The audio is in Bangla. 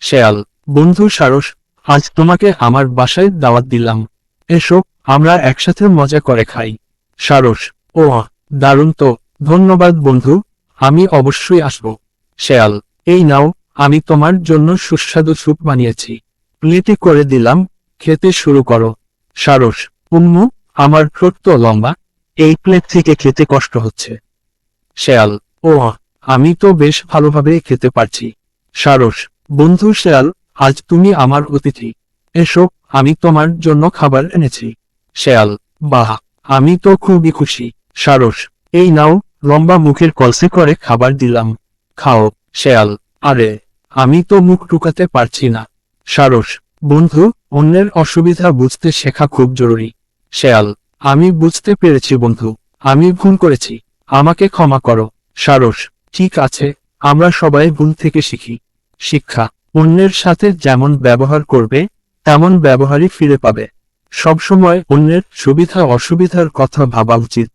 শেয়াল, বন্ধু সারস, আজ তোমাকে আমার বাসায় দাওয়াত দিলাম। এসো, আমরা একসাথে মজা করে খাই। সারস, ও দারুণ তো, ধন্যবাদ বন্ধু, আমি অবশ্যই আসব। শেয়াল, এই নাও, আমি তোমার জন্য সুস্বাদু স্যুপ বানিয়েছি। প্লেটে করে দিলাম, খেতে শুরু করো। সারস, উম্মু, আমার ঠোঁট তো লম্বা, এই প্লেট থেকে খেতে কষ্ট হচ্ছে। শেয়াল, ও আমি তো বেশ ভালোভাবে খেতে পারছি। সারস, বন্ধু শেয়াল, আজ তুমি আমার অতিথি। এসো, আমি তোমার জন্য খাবার এনেছি। শেয়াল, বাহ, আমি তো খুবই খুশি। সারস, এই নাও, লম্বা মুখের কলসে করে খাবার দিলাম, খাও। শেয়াল, আরে, আমি তো মুখ টুকাতে পারছি না। সারস, বন্ধু, অন্যের অসুবিধা বুঝতে শেখা খুব জরুরি। শেয়াল, আমি বুঝতে পেরেছি বন্ধু, আমি ভুল করেছি, আমাকে ক্ষমা করো। সারস, ঠিক আছে, আমরা সবাই ভুল থেকে শিখি। শিক্ষা, অন্যের সাথে যেমন ব্যবহার করবে, তেমন ব্যবহারই ফিরে পাবে। সবসময় অন্যের সুবিধা অসুবিধার কথা ভাবা উচিত।